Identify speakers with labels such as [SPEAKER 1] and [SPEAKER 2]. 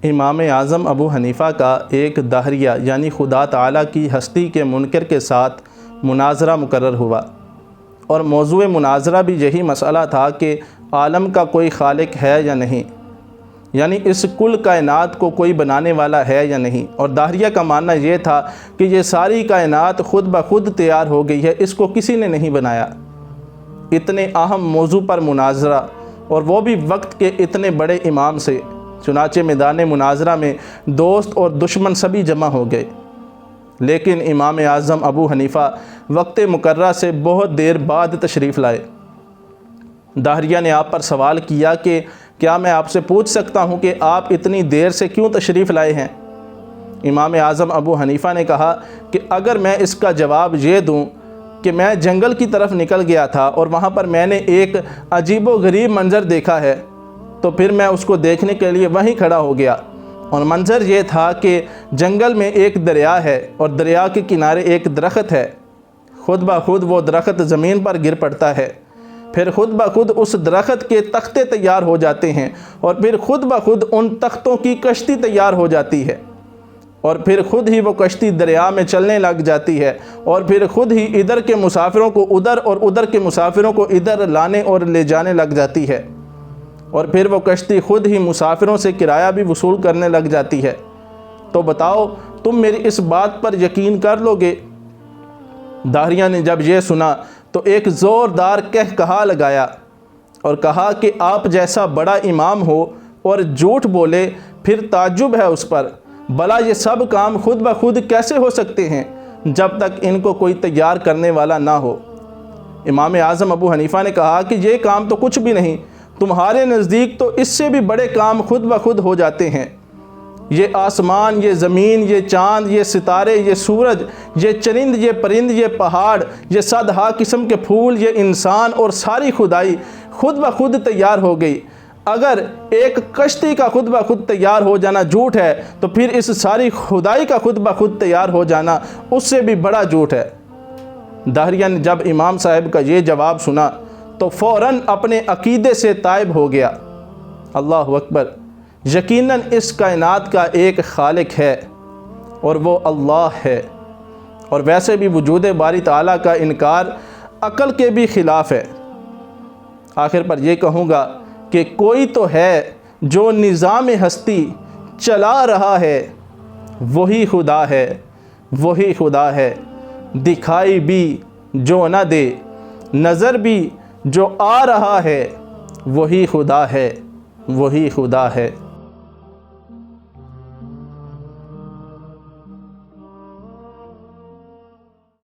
[SPEAKER 1] امام اعظم ابو حنیفہ کا ایک داہریہ یعنی خدا تعالیٰ کی ہستی کے منکر کے ساتھ مناظرہ مقرر ہوا، اور موضوع مناظرہ بھی یہی مسئلہ تھا کہ عالم کا کوئی خالق ہے یا نہیں، یعنی اس کل کائنات کو کوئی بنانے والا ہے یا نہیں۔ اور داہریہ کا ماننا یہ تھا کہ یہ ساری کائنات خود بخود تیار ہو گئی ہے، اس کو کسی نے نہیں بنایا۔ اتنے اہم موضوع پر مناظرہ، اور وہ بھی وقت کے اتنے بڑے امام سے، چنانچہ میدان مناظرہ میں دوست اور دشمن سبھی جمع ہو گئے، لیکن امام اعظم ابو حنیفہ وقت مقررہ سے بہت دیر بعد تشریف لائے۔ داہریہ نے آپ پر سوال کیا کہ کیا میں آپ سے پوچھ سکتا ہوں کہ آپ اتنی دیر سے کیوں تشریف لائے ہیں؟ امام اعظم ابو حنیفہ نے کہا کہ اگر میں اس کا جواب یہ دوں کہ میں جنگل کی طرف نکل گیا تھا اور وہاں پر میں نے ایک عجیب و غریب منظر دیکھا ہے، تو پھر میں اس کو دیکھنے کے لیے وہیں کھڑا ہو گیا، اور منظر یہ تھا کہ جنگل میں ایک دریا ہے اور دریا کے کنارے ایک درخت ہے، خود بخود وہ درخت زمین پر گر پڑتا ہے، پھر خود بخود اس درخت کے تختے تیار ہو جاتے ہیں، اور پھر خود بخود ان تختوں کی کشتی تیار ہو جاتی ہے، اور پھر خود ہی وہ کشتی دریا میں چلنے لگ جاتی ہے، اور پھر خود ہی ادھر کے مسافروں کو ادھر اور ادھر کے مسافروں کو ادھر لانے اور لے جانے لگ جاتی ہے، اور پھر وہ کشتی خود ہی مسافروں سے کرایہ بھی وصول کرنے لگ جاتی ہے۔ تو بتاؤ تم میری اس بات پر یقین کر لو گے؟ داہریہ نے جب یہ سنا تو ایک زوردار قہقہا لگایا اور کہا کہ آپ جیسا بڑا امام ہو اور جھوٹ بولے، پھر تعجب ہے اس پر، بھلا یہ سب کام خود بخود کیسے ہو سکتے ہیں جب تک ان کو کوئی تیار کرنے والا نہ ہو؟ امام اعظم ابو حنیفہ نے کہا کہ یہ کام تو کچھ بھی نہیں، تمہارے نزدیک تو اس سے بھی بڑے کام خود بخود ہو جاتے ہیں۔ یہ آسمان، یہ زمین، یہ چاند، یہ ستارے، یہ سورج، یہ چرند، یہ پرند، یہ پہاڑ، یہ صدہا قسم کے پھول، یہ انسان اور ساری خدائی خود بخود تیار ہو گئی۔ اگر ایک کشتی کا خود بخود تیار ہو جانا جھوٹ ہے، تو پھر اس ساری خدائی کا خود بخود تیار ہو جانا اس سے بھی بڑا جھوٹ ہے۔ داہریہ نے جب امام صاحب کا یہ جواب سنا تو فوراً اپنے عقیدے سے تائب ہو گیا۔ اللہ اکبر! یقیناً اس کائنات کا ایک خالق ہے اور وہ اللہ ہے، اور ویسے بھی وجود باری تعالیٰ کا انکار عقل کے بھی خلاف ہے۔ آخر پر یہ کہوں گا کہ کوئی تو ہے جو نظام ہستی چلا رہا ہے، وہی خدا ہے، وہی خدا ہے، دکھائی بھی جو نہ دے، نظر بھی جو آ رہا ہے، وہی خدا ہے، وہی خدا ہے۔